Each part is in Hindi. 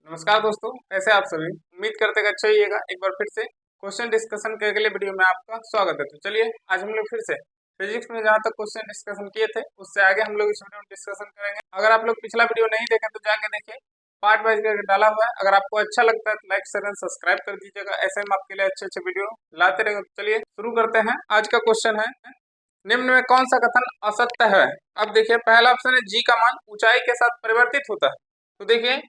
नमस्कार दोस्तों, कैसे आप सभी। उम्मीद करते हैं कि अच्छा होइएगा। एक बार फिर से क्वेश्चन डिस्कशन के अगले वीडियो में आपका स्वागत है। तो चलिए आज हम लोग फिर से फिजिक्स में जहाँ तक क्वेश्चन डिस्कशन किए थे उससे आगे हम लोग इस वीडियो में डिस्कशन करेंगे। अगर आप लोग पिछला वीडियो नहीं देखे तो जाके देखिए, पार्ट वाइज करके डाला हुआ है। अगर आपको अच्छा लगता है तो लाइक शेयर एंड सब्सक्राइब कर दीजिएगा। ऐसे हम आपके लिए अच्छे अच्छे वीडियो लाते रहेंगे। तो चलिए शुरू करते हैं। आज का क्वेश्चन है, निम्न में कौन सा कथन असत्य है। अब देखिए, पहला ऑप्शन है जी का मान ऊंचाई के साथ परिवर्तित होता है। तो देखिए,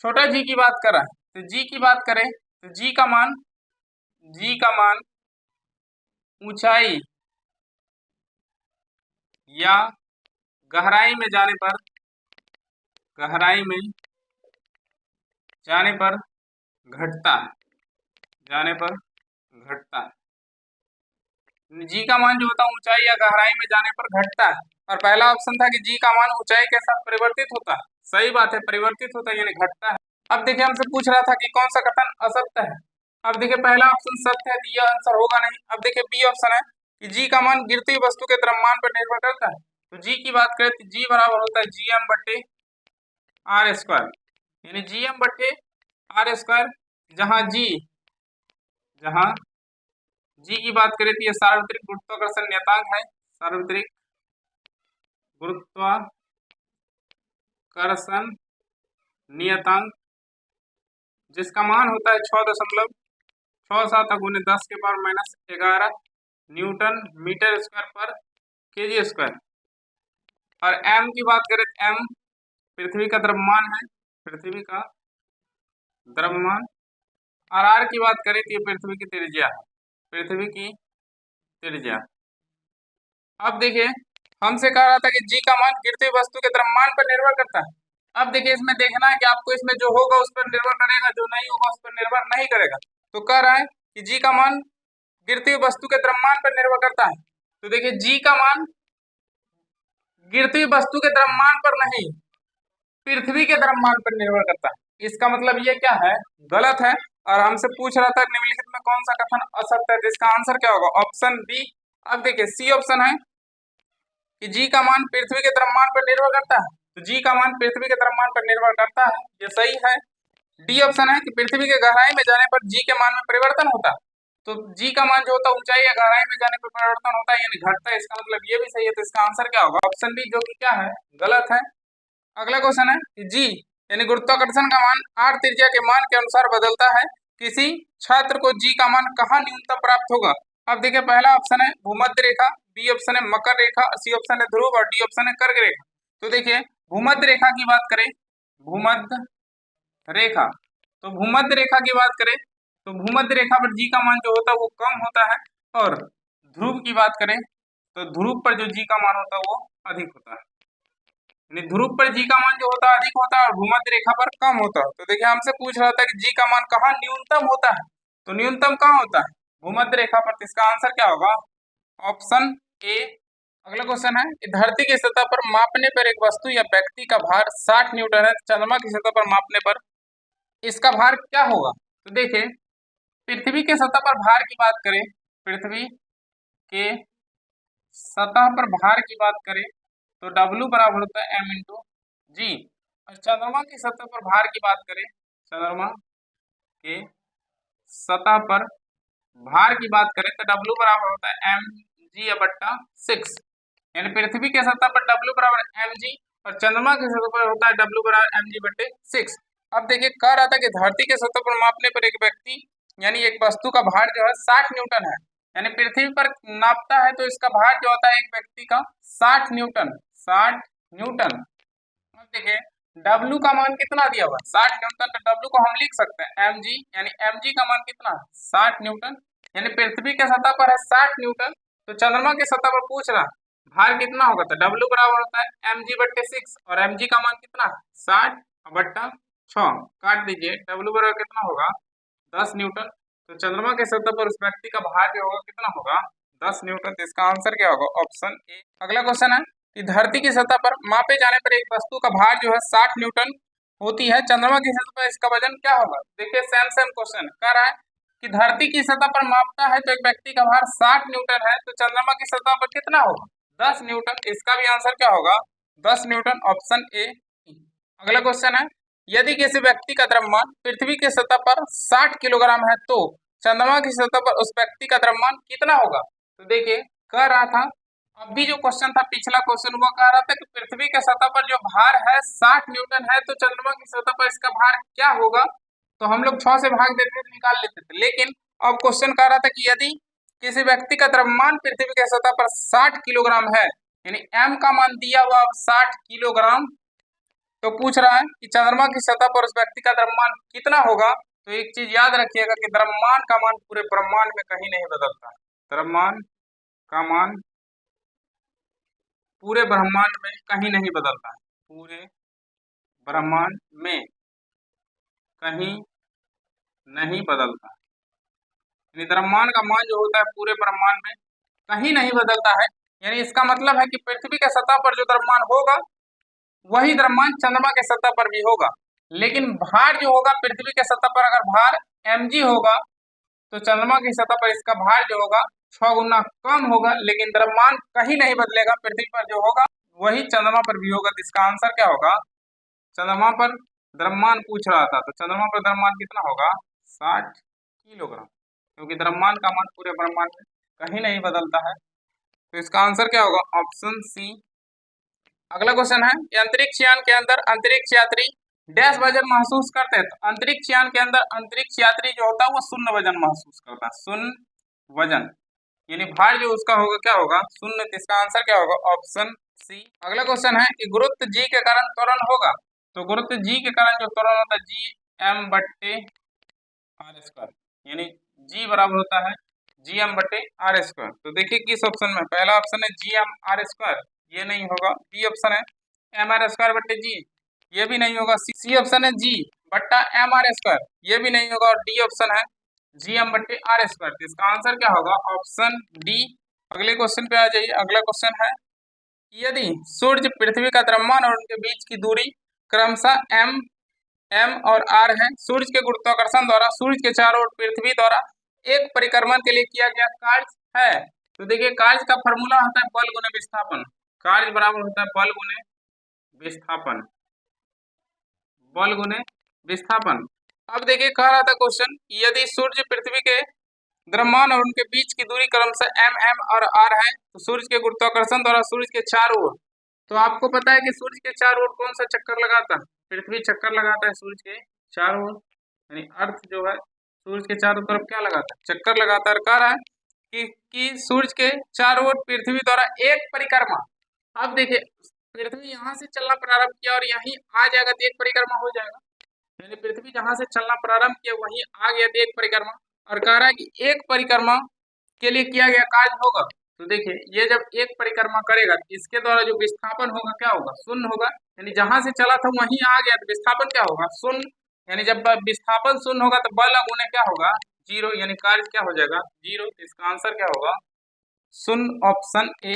छोटा जी की बात कर रहा है तो जी की बात करें तो जी का मान ऊंचाई या गहराई में जाने पर घटता है। जी का मान जो होता है ऊंचाई या गहराई में जाने पर घटता है। और पहला ऑप्शन था कि जी का मान ऊंचाई के साथ परिवर्तित होता है। सही बात है, परिवर्तित होता है यानी घटता है। अब देखिए, हमसे पूछ रहा था कि कौन सा कथन असत्य है। अब देखिए, पहला ऑप्शन सत्य है तो यह आंसर होगा नहीं। अब देखिए, बी ऑप्शन है कि जी का मान गिरती हुई वस्तु के द्रव्यमान पर निर्भर करता है। तो जी की बात करें तो जी बराबर होता है जीएम बट्टे आर स्क्वायर, यानी जीएम बट्टे आर स्क्वायर। जहां जी की बात करें तो यह सार्वत्रिक गुरुत्वाकर्षण नियतांक है। सार्वत्रिक गुरुत्वाकर्षण नियतांक जिसका मान होता है 6.67 गुने 10⁻⁻11 न्यूटन मीटर स्क्वायर पर केजी स्क्वायर। और एम की बात करें तो एम पृथ्वी का द्रव्यमान है, और आर की बात करें तो ये पृथ्वी की त्रिज्या। अब देखिए, हमसे कह रहा था कि जी का मान गिरती हुई वस्तु के द्रव्यमान पर निर्भर करता है। अब देखिए, इसमें देखना है कि आपको इसमें जो होगा उस पर निर्भर करेगा, जो नहीं होगा उस पर निर्भर नहीं करेगा। तो कह रहा है कि जी का मान गिरती हुई वस्तु के द्रव्यमान पर निर्भर करता है। तो देखिए, जी का मान गिरती हुई वस्तु के द्रव्यमान पर नहीं, पृथ्वी के द्रव्यमान पर निर्भर करता है। इसका मतलब ये क्या है, गलत है। और हमसे पूछ रहा था निम्नलिखित में कौन सा कथन असत्य है, तो इसका आंसर क्या होगा, ऑप्शन बी। अब देखिए, सी ऑप्शन है कि जी का मान पृथ्वी के द्रव्यमान पर निर्भर करता है। तो जी का मान पृथ्वी के द्रव्यमान पर निर्भर करता है, ये सही है। डी ऑप्शन है कि पृथ्वी के गहराई में जाने पर जी के मान में परिवर्तन होता है। तो जी का मान जो होता है ऊंचाई या गहराई में जाने पर परिवर्तन होता है यानी घटता है। इसका मतलब ये भी सही है। तो इसका आंसर क्या होगा, ऑप्शन बी, जो कि क्या है, गलत है। अगला क्वेश्चन है कि जी यानी गुरुत्वाकर्षण का मान आर त्रिज्या के मान के अनुसार बदलता है। किसी छात्र को जी का मान कहाँ न्यूनतम प्राप्त होगा। अब देखिए, पहला ऑप्शन है भूमध्य रेखा, बी ऑप्शन है मकर रेखा, सी ऑप्शन है ध्रुव और डी ऑप्शन है कर्क रेखा। तो देखिए, भूमध्य रेखा की बात करें, भूमध्य रेखा तो भूमध्य रेखा की बात करें तो भूमध्य रेखा पर जी का मान जो होता है वो कम होता है। और ध्रुव की बात करें तो ध्रुव पर जो जी का मान होता है वो अधिक होता है। यानी ध्रुव पर जी का मान जो होता है अधिक होता है और भूमध्य रेखा पर कम होता है। तो देखिए, हमसे पूछ रहा था कि जी का मान कहाँ न्यूनतम होता है, तो न्यूनतम कहाँ होता है, भूमध्य रेखा पर। तो इसका आंसर क्या होगा, ऑप्शन ए। अगला क्वेश्चन है कि धरती की सतह पर मापने पर एक वस्तु या व्यक्ति का भार 60 न्यूटन है, चंद्रमा की सतह पर मापने पर इसका भार क्या होगा। तो देखिए, पृथ्वी के सतह पर भार की बात करें, पृथ्वी के सतह पर भार की बात करें तो W बराबर होता है m इंटू जी। और चंद्रमा की सतह पर भार की बात करें, चंद्रमा के सतह पर भार की बात करें तो W बराबर होता है mg/6। यानी पृथ्वी के सतह पर W बराबर mg और चंद्रमा की सतह पर होता है W बराबर mg/6। अब देखिए, कह रहा था कि धरती के सतह पर मापने पर एक व्यक्ति यानी एक वस्तु का भार जो है 60 न्यूटन है। यानी पृथ्वी पर नापता है तो इसका भार जो होता है एक व्यक्ति का 60 न्यूटन। अब देखिए, W का मान कितना दिया हुआ है, 60 न्यूटन। तो W को हम लिख सकते हैं mg, यानी mg का मान कितना है, 60 न्यूटन। यानी पृथ्वी के सतह पर है 60 न्यूटन, तो चंद्रमा की सतह पर पूछ रहा भार कितना होगा, तो W बराबर होता है mg/6 और mg का मान कितना है, 60/6। काट दीजिए, W बराबर कितना होगा, 10 न्यूटन। तो चंद्रमा के सतह पर उस व्यक्ति का भार जो होगा कितना होगा, 10 न्यूटन। तो इसका आंसर क्या होगा, ऑप्शन ए। अगला क्वेश्चन है कि धरती की सतह पर मापे जाने पर एक वस्तु का भार जो है 60 न्यूटन होती है, चंद्रमा की सतह पर इसका वजन क्या होगा। देखिए, सेम क्वेश्चन कह रहा है कि धरती की सतह पर मापता है तो एक व्यक्ति का भार 60 न्यूटन है, तो चंद्रमा की सतह पर कितना होगा, 10 न्यूटन। इसका भी आंसर क्या होगा, 10 न्यूटन, ऑप्शन ए। अगला क्वेश्चन है यदि किसी व्यक्ति का द्रव्यमान पृथ्वी की सतह पर 60 किलोग्राम है तो चंद्रमा की सतह पर उस व्यक्ति का द्रव्यमान कितना होगा। तो देखिए कह रहा था, अभी जो क्वेश्चन था पिछला क्वेश्चन वो कह रहा था कि पृथ्वी के सतह पर जो भार है 60 न्यूटन है तो चंद्रमा की सतह पर इसका भार क्या होगा। तो हम लोग 6 से भाग देते थे, निकाल लेते थे। लेकिन अब क्वेश्चन कह रहा था कि यदि किसी व्यक्ति का द्रव्यमान पृथ्वी के सतह पर 60 किलोग्राम है, यानी m का मान दिया हुआ 60 किलोग्राम, तो पूछ रहा है कि चंद्रमा की सतह पर उस व्यक्ति का द्रव्यमान कितना होगा। तो एक चीज याद रखिएगा कि द्रव्यमान का मान पूरे ब्रह्मांड में कहीं नहीं बदलता है। द्रव्यमान का मान पूरे ब्रह्मांड में कहीं नहीं बदलता है, पूरे ब्रह्मांड में कहीं नहीं बदलता है। यानी द्रव्यमान का मान जो होता है पूरे ब्रह्मांड में कहीं नहीं बदलता है। यानी इसका मतलब है कि पृथ्वी के सतह पर जो द्रव्यमान होगा वही द्रव्यमान चंद्रमा के सतह पर भी होगा। लेकिन भार जो होगा पृथ्वी के सतह पर अगर भार mg होगा तो चंद्रमा की सतह पर इसका भार जो होगा 6 गुना कम होगा। लेकिन द्रव्यमान कहीं नहीं बदलेगा, पृथ्वी पर जो होगा वही चंद्रमा पर भी होगा। तो इसका आंसर क्या होगा, चंद्रमा पर द्रव्यमान पूछ रहा था तो चंद्रमा पर द्रव्यमान कितना होगा 60 किलोग्राम, क्योंकि द्रव्यमान का मान पूरे ब्रह्मांड में कहीं नहीं बदलता है। तो इसका आंसर क्या होगा, ऑप्शन सी। अगला क्वेश्चन है कि अंतरिक्ष यान के अंदर अंतरिक्ष यात्री डैश वजन महसूस करते हैं। तो अंतरिक्ष यान के अंदर अंतरिक्ष यात्री जो होता है वो शून्य वजन महसूस करता है, शून्य वजन, यानी भार जो उसका होगा क्या होगा, शून्य। इसका आंसर क्या होगा, ऑप्शन सी। अगला क्वेश्चन है कि गुरुत्व जी के कारण त्वरण होगा। तो गुरुत्व जी के कारण जो त्वरण होता है जी एम बट्टे आर स्क्वायर, यानी जी बराबर होता है जी एम बटे आर स्क्वायर। तो देखिए किस ऑप्शन में, पहला ऑप्शन है जी एम आर स्क्वायर, ये नहीं होगा। बी ऑप्शन है एम आर स्क्वायर बटे जी, ये भी नहीं होगा। सी ऑप्शन है जी बट्टा एम आर स्क्वायर, ये भी नहीं होगा। और डी ऑप्शन है जी एम बटे आर स्क्वायर। तो इसका आंसर क्या होगा, ऑप्शन डी। अगले क्वेश्चन पे आ जाइए। अगला क्वेश्चन है यदि सूर्य पृथ्वी का द्रव्यमान और उनके बीच की दूरी क्रमशः एम और आर है, सूर्य के गुरुत्वाकर्षण द्वारा सूर्य के चारों ओर पृथ्वी द्वारा एक परिक्रमण के लिए किया गया कार्य है। तो देखिए कार्य का फॉर्मूला होता है बल गुने विस्थापन। कार्य बराबर होता है बल गुने विस्थापन, बल गुने विस्थापन। अब देखिए कह रहा था क्वेश्चन, यदि सूर्य पृथ्वी के द्रव्यमान और उनके बीच की दूरी क्रमशः एम और आर है, तो सूर्य के गुरुत्वाकर्षण द्वारा सूर्य के चारों ओर, तो आपको पता है कि सूर्य के चारों ओर कौन सा चक्कर लगाता है, पृथ्वी चक्कर लगाता है सूर्य के चारों ओर, यानी अर्थ जो है सूर्य के चारों तरफ क्या लगाता है, चक्कर लगाता है। कह रहा है कि सूर्य के चारों ओर पृथ्वी द्वारा एक परिक्रमा। अब देखिए पृथ्वी यहाँ से चलना प्रारंभ किया और यहीं आ जाएगा तो एक परिक्रमा हो जाएगा, यानी पृथ्वी जहां से चलना प्रारंभ किया वहीं आ गया तो एक परिक्रमा। और कह रहा है कि एक परिक्रमा के लिए किया गया कार्य होगा। तो देखिए ये जब एक परिक्रमा करेगा तो इसके द्वारा जो विस्थापन होगा क्या होगा, शून्य होगा। यानी जहां से चला था वहीं आ गया तो विस्थापन क्या होगा, शून्य। यानी जब विस्थापन शून्य होगा तो बल गुने क्या होगा, जीरो, यानी कार्य क्या हो जाएगा, जीरो। इसका आंसर क्या होगा, शून्य, ऑप्शन ए।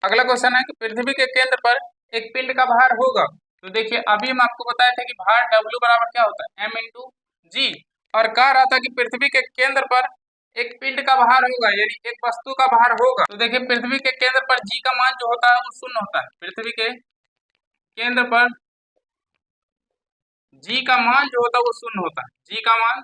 अगला क्वेश्चन है कि पृथ्वी के केंद्र पर एक पिंड का भार होगा। तो देखिए अभी हम आपको बताया था कि भार W बराबर क्या होता है, m इंटू जी। और कह रहा था कि पृथ्वी के केंद्र पर एक पिंड का भार होगा, यानी एक वस्तु का भार होगा। तो देखिए पृथ्वी के केंद्र पर जी का मान जो होता है वो शून्य होता है। पृथ्वी के केंद्र पर जी का मान जो होता है वो शून्य होता है, जी का मान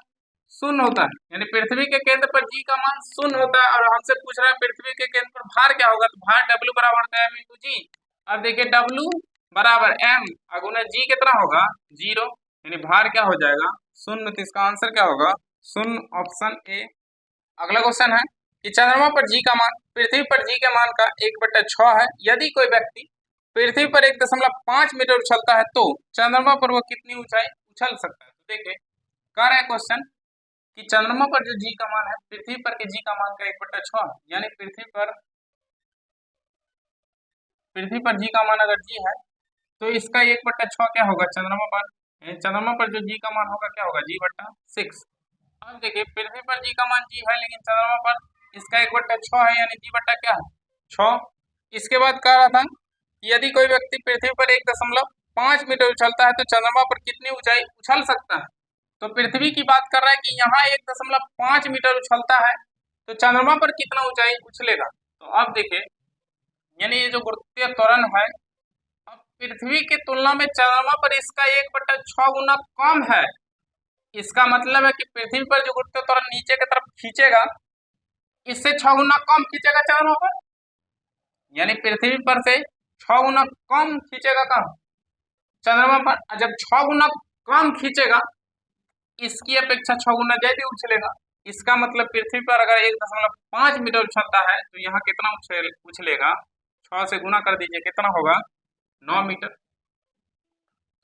शून्य होता है। यानी पृथ्वी के केंद्र पर जी का मान शून्य होता है। और हमसे पूछ रहा है पृथ्वी के केंद्र पर भार क्या होगा, तो भार W बराबर होता है m इंटू जी। अब देखिए W बराबर m अगुना जी कितना होगा, जीरो, यानी भार क्या हो जाएगा, शून्य। तो इसका आंसर क्या होगा, शून्य, ऑप्शन ए। अगला क्वेश्चन है कि चंद्रमा पर जी का मान पृथ्वी पर जी के मान का 1/6 है। यदि कोई व्यक्ति पृथ्वी पर 1.5 मीटर उछलता है तो चंद्रमा पर वह कितनी ऊंचाई उछल सकता है। तो देखिए कह रहा है क्वेश्चन कि चंद्रमा पर जो जी का मान है पृथ्वी पर के जी का मान का 1/6 है। यानी पृथ्वी पर जी का मान अगर जी है तो इसका 1/6 क्या होगा चंद्रमा पर, चंद्रमा पर जो जी का मान होगा क्या होगा, g/6। अब देखिए पृथ्वी पर जी का मान जी है लेकिन चंद्रमा पर इसका 1/6 है, यानी जी बट्टा क्या है, 6। इसके बाद कह रहा था यदि कोई व्यक्ति पृथ्वी पर 1.5 मीटर उछलता है तो चंद्रमा पर कितनी ऊंचाई उछल सकता है। तो पृथ्वी की बात कर रहा है कि यहाँ 1.5 मीटर उछलता है तो चंद्रमा पर कितना ऊंचाई उछलेगा। तो अब देखिए यानी ये जो गुरुत्वीय त्वरण है, अब पृथ्वी की तुलना में चंद्रमा पर इसका 1/6 गुना कम है। इसका मतलब है कि पृथ्वी पर जो गुरुत्व त्वरण नीचे की तरफ खींचेगा, इससे 6 गुना कम खींचेगा चंद्रमा पर, यानी पृथ्वी पर से 6 गुना कम खींचेगा कम चंद्रमा पर। जब 6 गुना कम खींचेगा, इसकी अपेक्षा 6 गुना ज्यादा उछलेगा। इसका मतलब पृथ्वी पर अगर 1.5 मीटर उछलता है तो यहाँ कितना उछलेगा, 6 से गुना कर दीजिए, कितना होगा, 9 मीटर।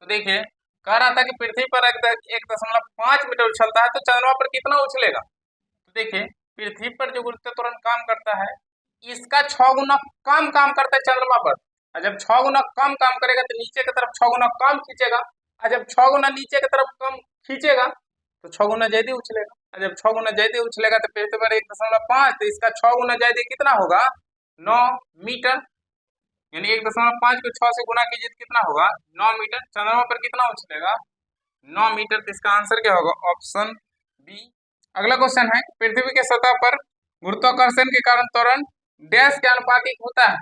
तो देखिए कह रहा था कि पृथ्वी पर 1.5 मीटर उछलता है तो चंद्रमा पर कितना उछलेगा। तो देखिए पृथ्वी पर जो गुरुत्व त्वरण काम करता है, इसका 6 गुना कम काम करता है चंद्रमा पर। और जब 6 गुना कम काम करेगा तो नीचे की तरफ 6 गुना कम खींचेगा, और जब 6 गुना नीचे की तरफ कम खींचेगा तो 6 गुना ज्यादा उछलेगा। और जब 6 गुना ज्यादा उछलेगा तो पृथ्वी पर 1.5, तो इसका 6 गुना ज्यादा कितना होगा, 9 मीटर। यानी 1.5 को 6 से गुना कीजिए तो कितना होगा, 9 मीटर। चंद्रमा पर कितना उछलेगा, 9 मीटर। तो इसका आंसर क्या होगा, ऑप्शन बी। अगला क्वेश्चन है, पृथ्वी के सतह पर गुरुत्वाकर्षण के कारण त्वरण डैश के अनुपातिक होता है।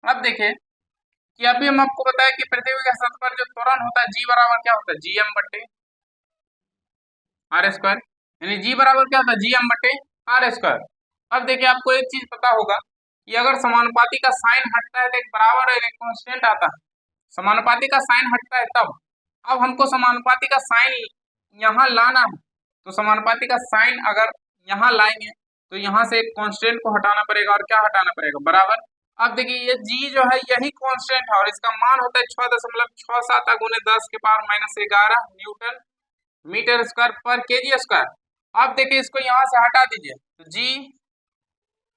अब देखिए कि अभी हम आपको बताया कि पृथ्वी के सतह पर जो त्वरण होता है, जी बराबर क्या होता है, जीएम बटे आर स्क्वायर। यानी जी बराबर क्या होता है, जीएम बटे आर स्क्वायर। अब देखिए आपको एक चीज पता होगा कि अगर समानुपाती का साइन हटता है तो एक बराबर और एक कांस्टेंट आता है। समानुपाती का साइन हटता है तब, अब हमको समानुपाती का साइन यहाँ लाना है, तो समानुपाती का साइन अगर यहाँ लाएंगे तो यहाँ से एक कांस्टेंट को हटाना पड़ेगा, और क्या हटाना पड़ेगा, बराबर। अब देखिए ये जी जो है यही कांस्टेंट है और इसका मान होता है 6.67 गुने 10⁻⁻11 न्यूटन मीटर स्क्वायर पर केजी स्क्वायर। अब देखिए इसको यहाँ से हटा दीजिए तो जी,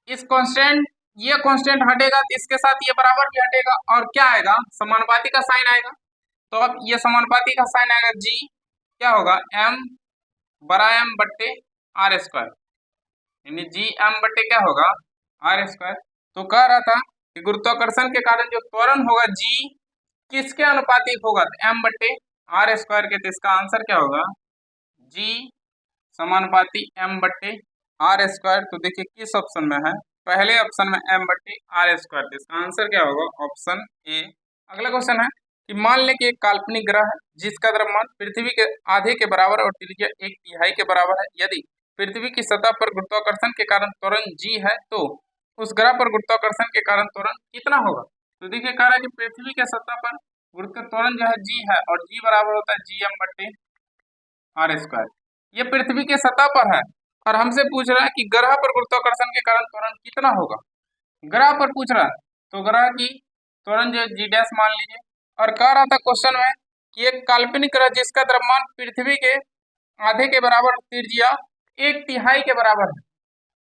इस कांस्टेंट, ये कांस्टेंट हटेगा तो इसके साथ ये बराबर भी हटेगा, और क्या आएगा, समानुपाती का साइन आएगा। तो अब ये समानुपाती का साइन आएगा, जी क्या होगा, एम बड़ा एम बट्टे आर स्क्वायर, यानी जी एम बट्टे क्या होगा, आर स्क्वायर। तो कह रहा था कि गुरुत्वाकर्षण के कारण जो त्वरण होगा जी किसके अनुपातिक होगा, तो एम बट्टे आर स्क्वायर के। तो इसका आंसर क्या होगा, जी समानुपाती एम बट्टे आर स्क्वायर। तो देखिए किस ऑप्शन में है, पहले ऑप्शन में एम बट्टे आर स्क्वायर। तो इसका आंसर क्या होगा, ऑप्शन ए। अगला क्वेश्चन है कि मान लें कि एक काल्पनिक ग्रह है जिसका द्रव्यमान पृथ्वी के आधे के बराबर और त्रिज्या 1/3 के बराबर है। यदि पृथ्वी की सतह पर गुरुत्वाकर्षण के कारण त्वरण जी है तो उस ग्रह पर गुरुत्वाकर्षण के कारण त्वरण कितना होगा। तो देखिए कह रहा है कि पृथ्वी के सतह पर गुरुत्व त्वरण जो है जी है, और जी बराबर होता है जी एम बट्टे आर स्क्वायर। ये पृथ्वी के सतह पर है और हमसे पूछ रहा है कि ग्रह पर गुरुत्वाकर्षण के कारण त्वरण कितना होगा। ग्रह पर पूछ रहा है तो ग्रह की त्वरण जो जी डैश मान लीजिए, और कह रहा था क्वेश्चन में कि एक काल्पनिक ग्रह जिसका द्रव्यमान पृथ्वी के आधे के बराबर, त्रिज्या 1/3 के बराबर है।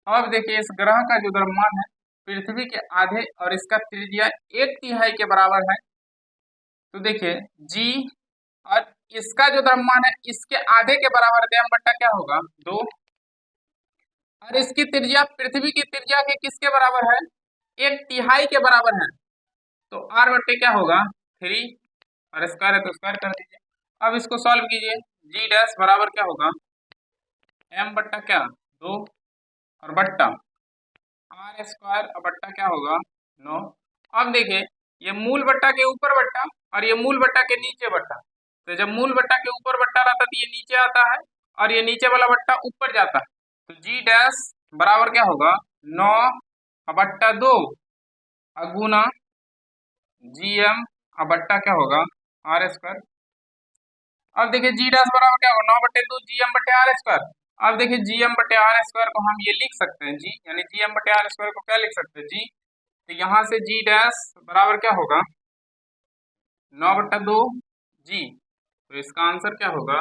अब देखिए इस ग्रह का जो द्रव्यमान है पृथ्वी के आधे और इसका त्रिज्या 1/3 के बराबर है। तो देखिए जी और इसका जो द्रव्यमान है इसके आधे के बराबर है, एम बट्टा क्या होगा, 2, और इसकी त्रिज्या पृथ्वी की त्रिज्या के किसके बराबर है, 1/3 के बराबर है। तो आर बट्टे क्या होगा, 3, और स्क्वायर है तो स्क्वायर कर दीजिए। अब इसको सॉल्व कीजिए, जी डैश बराबर क्या होगा, एम बट्टा क्या, 2, और बट्टा आर स्क्वायर और बट्टा क्या होगा, 9। अब देखिए ये मूल बट्टा के ऊपर बट्टा और ये मूल बट्टा के नीचे बट्टा, तो जब मूल बट्टा के ऊपर बट्टा रहता है तो ये नीचे आता है और ये नीचे वाला बट्टा ऊपर जाता है। तो जी डैश बराबर क्या होगा, 9 बट्टा 2 गुना जी एम बट्टा क्या होगा, आर स्क्वायर। अब देखिए जी डैश बराबर क्या होगा, 9/2 जी एम बटे आर स्क्वायर। अब देखिए जी एम बटे आर स्क्वायर को हम ये लिख सकते हैं जी, यानी जी एम बटे आर स्क्वायर को क्या लिख सकते हैं, जी। तो यहाँ से जी डैश बराबर क्या होगा, 9/2 जी। तो इसका आंसर क्या होगा,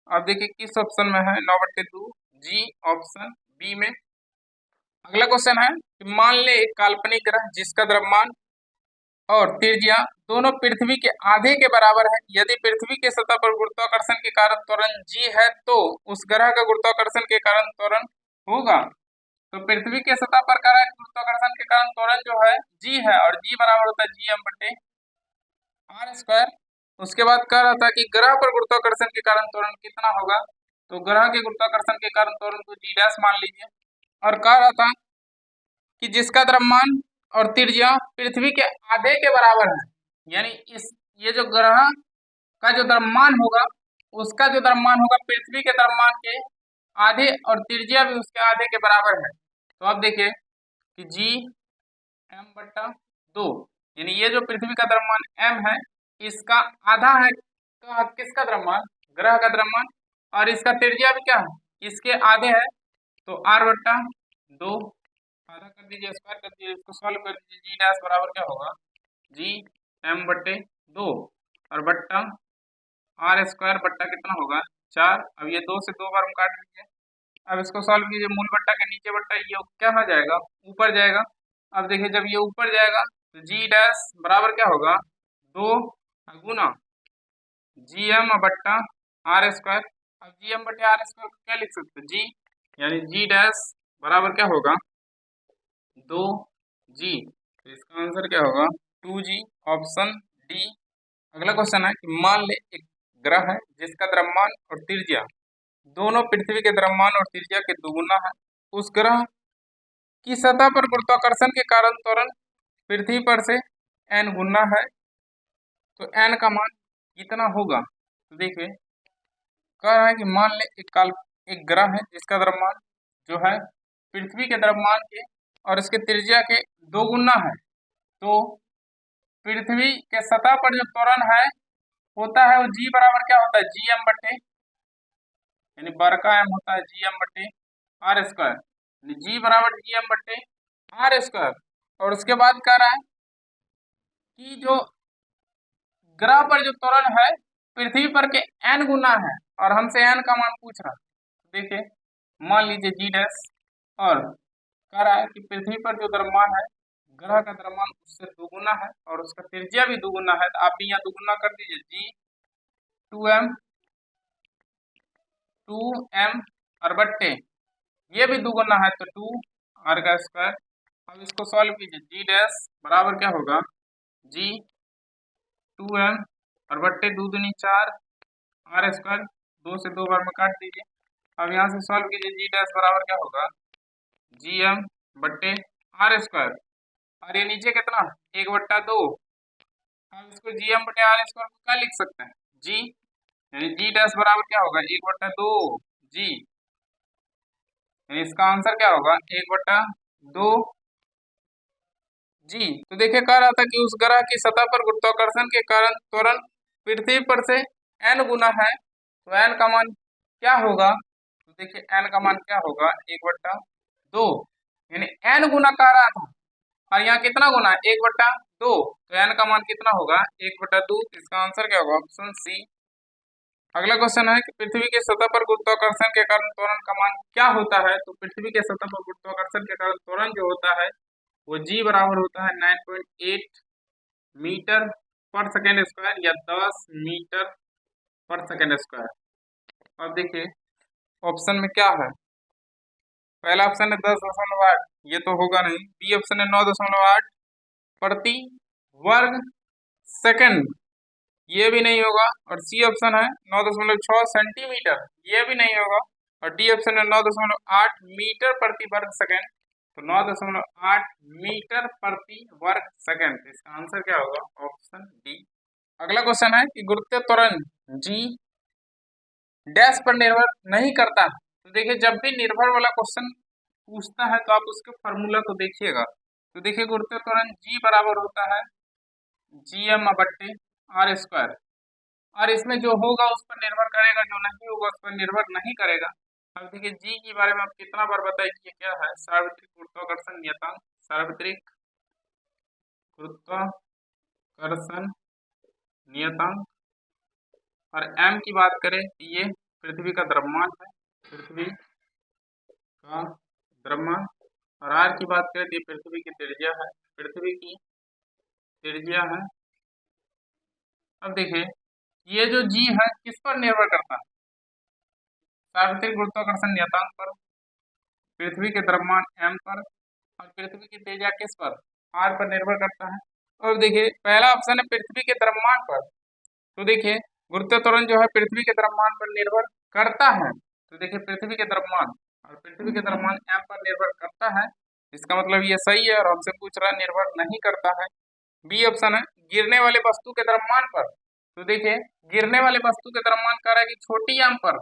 अब देखिए किस ऑप्शन में है, 9/2 जी, ऑप्शन बी में। अगला क्वेश्चन है कि मान ले एक काल्पनिक ग्रह जिसका द्रव्यमान और त्रिज्या दोनों पृथ्वी के आधे के बराबर है। यदि पृथ्वी के सतह पर गुरुत्वाकर्षण के कारण त्वरण जी है तो उस ग्रह का गुरुत्वाकर्षण के कारण त्वरण होगा। तो पृथ्वी के सतह पर गुरुत्वाकर्षण के कारण त्वरण जो है जी है, और जी बराबर होता है जी एम बटे आर स्क्वायर। उसके बाद कह रहा था कि ग्रह पर गुरुत्वाकर्षण के कारण त्वरण कितना होगा। तो ग्रह के गुरुत्वाकर्षण के कारण त्वरण को जी डैश मान लीजिए, और कह रहा था कि जिसका द्रव्यमान और त्रिज्या पृथ्वी के आधे के बराबर है, यानी इस ये जो ग्रह का जो द्रव्यमान होगा उसका जो द्रव्यमान होगा पृथ्वी के द्रव्यमान के आधे और त्रिज्या भी उसके आधे के बराबर है। तो अब देखिए कि जी एम बट्टा 2, यानी ये जो पृथ्वी का द्रव्यमान एम है इसका आधा है किसका द्रव्यमान, ग्रह का द्रव्यमान, और इसका त्रिज्या भी क्या है इसके आधे है। तो आर बट्टा 2 आधा कर दीजिए, स्क्वायर कर दीजिए, इसको सॉल्व कर दीजिए, जी डैश बराबर क्या होगा जी एम बट्टे 2 और बट्टा आर स्क्वायर बट्टा कितना होगा 4। अब ये 2 से 2 बार हम काट दीजिए। अब इसको सॉल्व कीजिए, मूल बट्टा के नीचे बट्टा ये क्या हो जाएगा ऊपर जाएगा। अब देखिए जब ये ऊपर जाएगा तो जी डैश बराबर क्या होगा 2 गुना जी एम बट्टा आर स्क्वायर। अब जी एम बट्टे आर स्क्वायर को क्या लिख सकते हैं जी, यानी जी डैश बराबर क्या होगा 2 जी। तो इसका आंसर क्या होगा 2 जी, ऑप्शन डी। अगला क्वेश्चन है कि मान ले एक ग्रह है जिसका द्रव्यमान और त्रिज्या दोनों पृथ्वी के द्रव्यमान और त्रिज्या के दोगुना है। उस ग्रह की सतह पर गुरुत्वाकर्षण के कारण त्वरण पृथ्वी पर से n गुना है। तो n का मान कितना होगा। तो देखिए कह रहा है कि मान ले एक ग्रह है जिसका द्रव्यमान जो है पृथ्वी के द्रव्यमान के और इसके त्रिज्या के दोगुना है। तो पृथ्वी के सतह पर जो त्वरण है होता है वो जी बराबर क्या होता है जी एम बट्टे, यानी बड़का एम होता है जी एम बट्टे आर स्क्वायर, जी बराबर जी एम बट्टे आर स्क्वायर। और उसके बाद कह रहा है कि जो ग्रह पर जो त्वरण है पृथ्वी पर के n गुना है और हमसे n का मान पूछ रहा है। तो देखिए मान लीजिए जी डैश और कह रहा है कि पृथ्वी पर जो द्रव्यमान है ग्रह का द्रव्यमान उससे दोगुना है और उसका त्रिज्या भी दोगुना है। तो आप भी यहाँ दोगुना कर दीजिए जी 2m और बट्टे ये भी दोगुना है तो 2 आर का स्क्वायर। अब इसको सॉल्व कीजिए, जी डैश बराबर क्या होगा जी 2m और बट्टे 2 दूनी 4 आर स्क्वायर, 2 से 2 बार में काट दीजिए। अब यहाँ से सॉल्व कीजिए, जी डैश बराबर क्या होगा जी एम बट्टे आर स्क्वायर और ये नीचे कितना 1/2। अब इसको जी एम बटे आर स्क्वायर को क्या लिख सकते हैं जी, यानी जी डैश बराबर क्या होगा 1/2 जी, यानी इसका आंसर क्या होगा 1/2 जी। तो देखिए कह रहा था कि उस ग्रह की सतह पर गुरुत्वाकर्षण के कारण त्वरण पृथ्वी पर से n गुना है। तो n का मान क्या होगा, तो देखिए n का मान क्या होगा 1/2, यानी n गुना कह रहा था और यहाँ कितना गुना है 1/2, तो n का मान कितना होगा 1/2। इसका आंसर क्या होगा ऑप्शन सी। अगला क्वेश्चन है कि पृथ्वी की सतह पर गुरुत्वाकर्षण के कारण त्वरण का मान क्या होता है। तो पृथ्वी के सतह पर गुरुत्वाकर्षण के कारण त्वरण जो होता है वो जी बराबर होता है 9.8 मीटर पर सेकेंड स्क्वायर या 10 मीटर पर सेकेंड स्क्वायर। अब देखिए ऑप्शन में क्या है, पहला ऑप्शन है 10.8, ये तो होगा नहीं। बी ऑप्शन है 9.8 प्रति वर्ग सेकंड, ये भी नहीं होगा। और सी ऑप्शन है 9.6 सेंटीमीटर, ये भी नहीं होगा। और डी ऑप्शन है 9.8 मीटर प्रति वर्ग सेकंड, तो 9.8 मीटर प्रति वर्ग सेकंड। इसका आंसर क्या होगा ऑप्शन डी। अगला क्वेश्चन है कि गुरुत्व त्वरण जी डैश पर निर्भर नहीं करता। तो देखिए जब भी निर्भर वाला क्वेश्चन पूछता है तो आप उसके फॉर्मूला को देखिएगा। तो देखिए गुरुत्व त्वरण जी बराबर होता है जी एम बट्टे आर स्क्वायर, और इसमें जो होगा उस पर निर्भर करेगा, जो नहीं होगा उस पर निर्भर नहीं करेगा। अब देखिए जी के बारे में आप कितना बार बताइए कि क्या है सार्वत्रिक गुरुत्वाकर्षण नियतांक, सार्वत्रिक गुरुत्वाकर्षण नियतांक। और m की बात करें ये पृथ्वी का द्रव्यमान है, पृथ्वी का द्रव्यमान। और r की बात करें तो ये पृथ्वी की त्रिज्या है, पृथ्वी की त्रिज्या है। अब देखिए ये जो g है किस पर निर्भर करता है, सार्वत्रिक गुरुत्वाकर्षण नियतांक पर, पृथ्वी के द्रव्यमान m पर, और पृथ्वी की त्रिज्या किस पर r पर निर्भर करता है। और देखिए पहला ऑप्शन है पृथ्वी के द्रव्यमान पर, तो देखिए गुरुत्व त्वरण जो है पृथ्वी के द्रव्यमान पर निर्भर करता है। तो देखिए पृथ्वी के द्रव्यमान और पृथ्वी के द्रव्यमान m पर निर्भर करता है, इसका मतलब ये सही है। और हमसे पूछ रहा है निर्भर नहीं करता है, बी ऑप्शन है गिरने वाले वस्तु के द्रव्यमान पर। तो देखिए गिरने वाले वस्तु के द्रव्यमान कह रहा है कि छोटी याम पर,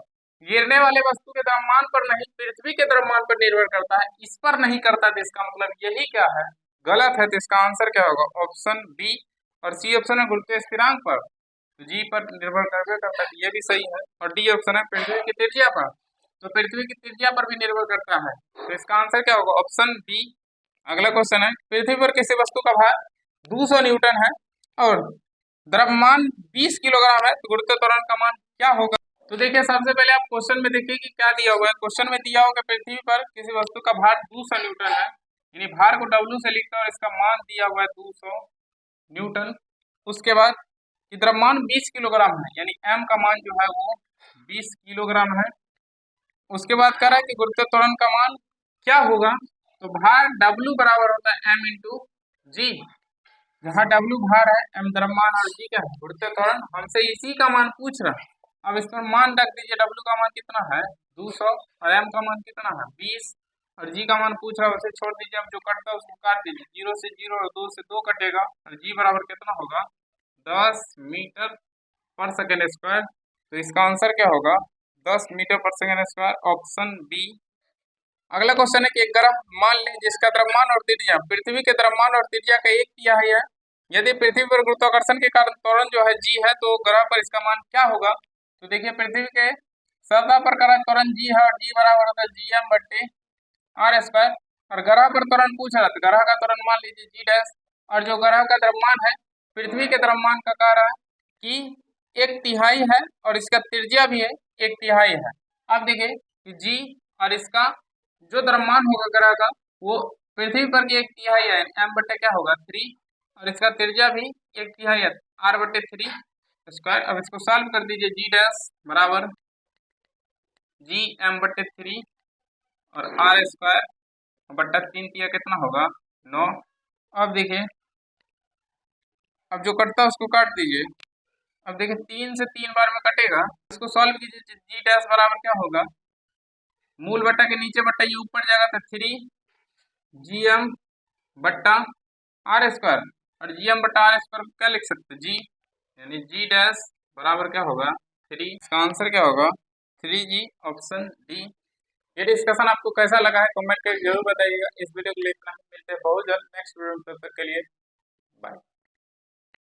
गिरने वाले वस्तु के द्रव्यमान पर नहीं, पृथ्वी के द्रव्यमान पर निर्भर करता है, इस पर नहीं करता। तो इसका मतलब यही क्या है, गलत है। तो इसका आंसर क्या होगा, ऑप्शन बी। और सी ऑप्शन है गुरुत्व स्थिरांक पर, तो जी पर निर्भर करता है, ये भी सही है। और डी ऑप्शन है पृथ्वी की त्रिज्या पर, तो पृथ्वी की त्रिज्या पर भी निर्भर करता है। तो इसका आंसर क्या होगा, ऑप्शन बी। अगला क्वेश्चन है पृथ्वी पर किसी वस्तु का भार 200 न्यूटन है और द्रव्यमान 20 किलोग्राम है, तो गुरुत्व त्वरण का मान क्या होगा। तो देखिए सबसे पहले आप क्वेश्चन में देखिए कि क्या दिया हुआ है। क्वेश्चन में दिया होगा पृथ्वी पर किसी वस्तु का भार 200 न्यूटन है, यानी भार को W से लिखकर और इसका मान दिया हुआ है 200 न्यूटन। उसके बाद कि द्रव्यमान 20 किलोग्राम है, यानी m का मान जो है वो 20 किलोग्राम है। उसके बाद कह रहा है कि गुरुत्व त्वरण का मान क्या होगा, तो भार W बराबर होता है m इंटू जी, जहाँ W भार है, m द्रव्यमान और g क्या है गुरुत्व त्वरण। हमसे इसी का मान पूछ रहा है। अब इस पर मान रख दीजिए, W का मान कितना है 200 और m का मान कितना है 20 और g का मान पूछ रहा है, उसे छोड़ दीजिए। अब जो कटता है उसको काट दीजिए, 0 से 0 और 2 से 2 कटेगा और g बराबर कितना होगा 10 मीटर पर सेकेंड स्क्वायर। तो इसका आंसर क्या होगा 10 मीटर पर सेकेंड स्क्वायर, ऑप्शन बी। अगला क्वेश्चन है कि एक ग्रह मान लें जिसका द्रव्यमान और त्रिज्या पृथ्वी के द्रव्यमान और त्रिज्या का 1/3 है। यदि पृथ्वी पर गुरुत्वाकर्षण के कारण त्वरण जो है g है, तो ग्रह पर इसका मान क्या होगा। तो देखिए पृथ्वी के सतह पर का त्वरण g है और g बराबर होता है gm बट्टे r स्क्वायर। और ग्रह पर त्वरण पूछ रहा था, ग्रह का त्वरण मान लीजिए g डैश, और जो ग्रह का द्रव्यमान है पृथ्वी के द्रव्यमान का कह रहा है कि 1/3 है और इसका त्रिज्या भी है 1/3 है। अब देखिए जी और इसका जो द्रव्यमान होगा ग्रह का वो पृथ्वी पर की 1/3 है, m बट्टे क्या होगा 3, और इसका त्रिज्या भी 1/3 है, r बट्टे 3 स्क्वायर। अब इसको सॉल्व कर दीजिए, जी डैश बराबर जी m बट्टे 3 और r स्क्वायर बट्टा 3 कितना होगा 9। अब देखिए अब जो कटता है उसको काट दीजिए। अब देखिए 3 से 3 बार में कटेगा, इसको सॉल्व कीजिए। जी डैश बराबर क्या होगा, मूल बट्टा के नीचे बट्टा ये ऊपर जाएगा तो 3 gm बट्टा r स्क्वायर, और gm बट्टा r स्क्वायर क्या लिख सकते हैं जी, यानी जी डैश बराबर क्या होगा 3। इसका आंसर क्या होगा 3g, ऑप्शन डी। ये डिस्कशन आपको कैसा लगा है कमेंट करके जरूर बताइएगा। इस वीडियो को लेकर मिलते हैं बहुत जल्द नेक्स्ट वीडियो में, तब तक के लिए बाय।